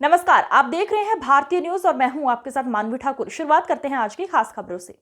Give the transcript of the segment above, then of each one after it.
नमस्कार, आप देख रहे हैं भारतीय न्यूज और मैं हूं आपके साथ मानवी ठाकुर। शुरुआत करते हैं आज की खास खबरों से।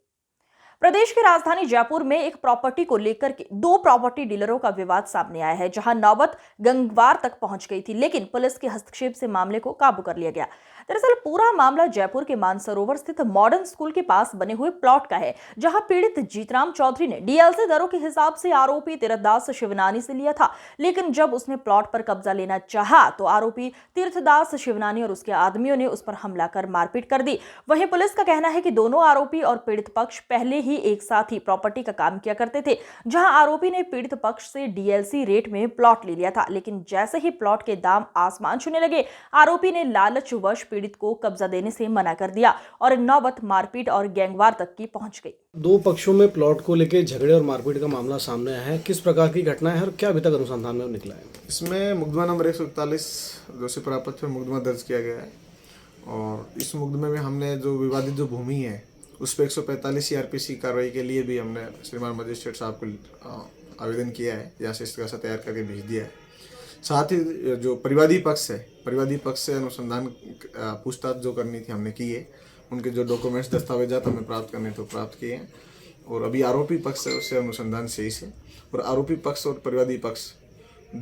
प्रदेश की राजधानी जयपुर में एक प्रॉपर्टी को लेकर के दो प्रॉपर्टी डीलरों का विवाद सामने आया है, जहां नौबत गंगवार तक पहुंच गई थी, लेकिन पुलिस के हस्तक्षेप से मामले को काबू कर लिया गया। दरअसल पूरा मामला जयपुर के मानसरोवर स्थित मॉडर्न स्कूल के पास बने हुए प्लॉट का है, जहां पीड़ित जीतराम चौधरी ने डीएलसी दरों के हिसाब से आरोपी तीर्थदास शिवनानी से लिया था, लेकिन जब उसने प्लॉट पर कब्जा लेना चाहा तो आरोपी तीर्थदास शिवनानी और उसके आदमियों ने उस पर हमला कर मारपीट कर दी। वहीं पुलिस का कहना है कि दोनों आरोपी और पीड़ित पक्ष पहले ही एक साथ ही प्रॉपर्टी का काम किया करते थे, जहां आरोपी ने पीड़ित पक्ष से डीएलसी रेट में प्लॉट ले लिया था, लेकिन जैसे ही प्लॉट के दाम आसमान छूने लगे, आरोपी ने लालचवश पीड़ित को कब्जा देने से मना कर दिया और नौबत मारपीट और गैंगवार तक की पहुंच गई। दो पक्षों में प्लॉट को लेकर झगड़े और मारपीट का मामला सामने आया है। किस प्रकार की घटना है और क्या अभी तक अनुसंधान में निकला है? इसमें मुकदमा नंबर 141 दोषी प्राप्त पर मुकदमा दर्ज किया गया है और इस मुकदमे में हमने जो विवादित जो भूमि है उस पर 145 सीआरपीसी कार्रवाई के लिए भी हमने श्रीमान मजिस्ट्रेट साहब को आवेदन किया है, यहाँ से इसका तैयार करके भेज दिया है। साथ ही जो परिवादी पक्ष से अनुसंधान पूछताछ जो करनी थी हमने की है, उनके जो डॉक्यूमेंट्स दस्तावेजात हमें प्राप्त करने तो प्राप्त किए हैं और अभी आरोपी पक्ष से अनुसंधान शेष है और आरोपी पक्ष और परिवादी पक्ष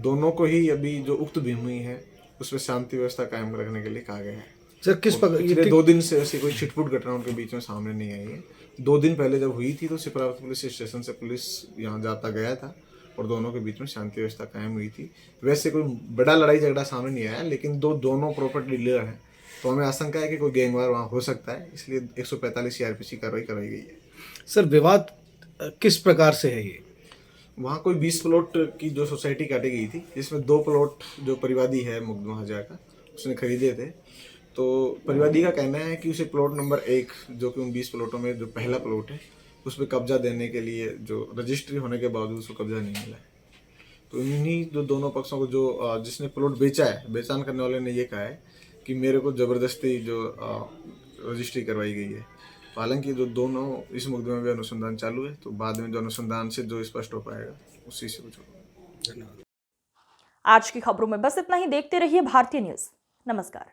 दोनों को ही अभी जो उक्त भूमि है उसमें शांति व्यवस्था कायम रखने के लिए कहा गया है। सर, किस प्रकार 2 दिन से ऐसी कोई छिटपुट घटना उनके बीच में सामने नहीं आई है। 2 दिन पहले जब हुई थी तो सिपरावत पुलिस स्टेशन से पुलिस यहाँ जाता गया था और दोनों के बीच में शांति व्यवस्था कायम हुई थी। वैसे कोई बड़ा लड़ाई झगड़ा सामने नहीं आया, लेकिन दोनों प्रॉपर्टी डीलर हैं तो हमें आशंका है कि कोई गैंगवार वहाँ हो सकता है, इसलिए 145 सीआरपीसी कार्रवाई कराई गई है। सर, विवाद किस प्रकार से है ये? वहाँ कोई 20 प्लॉट की जो सोसाइटी काटी गई थी, जिसमें 2 प्लॉट जो परिवादी है मुकदमा हजार का उसने खरीदे थे। तो परिवादी का कहना है कि उसे प्लॉट नंबर 1 जो कि उन 20 प्लॉटों में जो पहला प्लॉट है उस पर कब्जा देने के लिए जो रजिस्ट्री होने के बावजूद उसको कब्जा नहीं मिला है। तो इन्हीं जो दोनों पक्षों को जो जिसने प्लॉट बेचा है, बेचान करने वाले ने ये कहा है कि मेरे को ज़बरदस्ती जो रजिस्ट्री करवाई गई है। हालांकि जो दोनों इस मुकदमे में अनुसंधान चालू है, तो बाद में जो अनुसंधान से जो स्पष्ट हो पाएगा उसी से कुछ होगा। आज की खबरों में बस इतना ही। देखते रहिए भारतीय न्यूज। नमस्कार।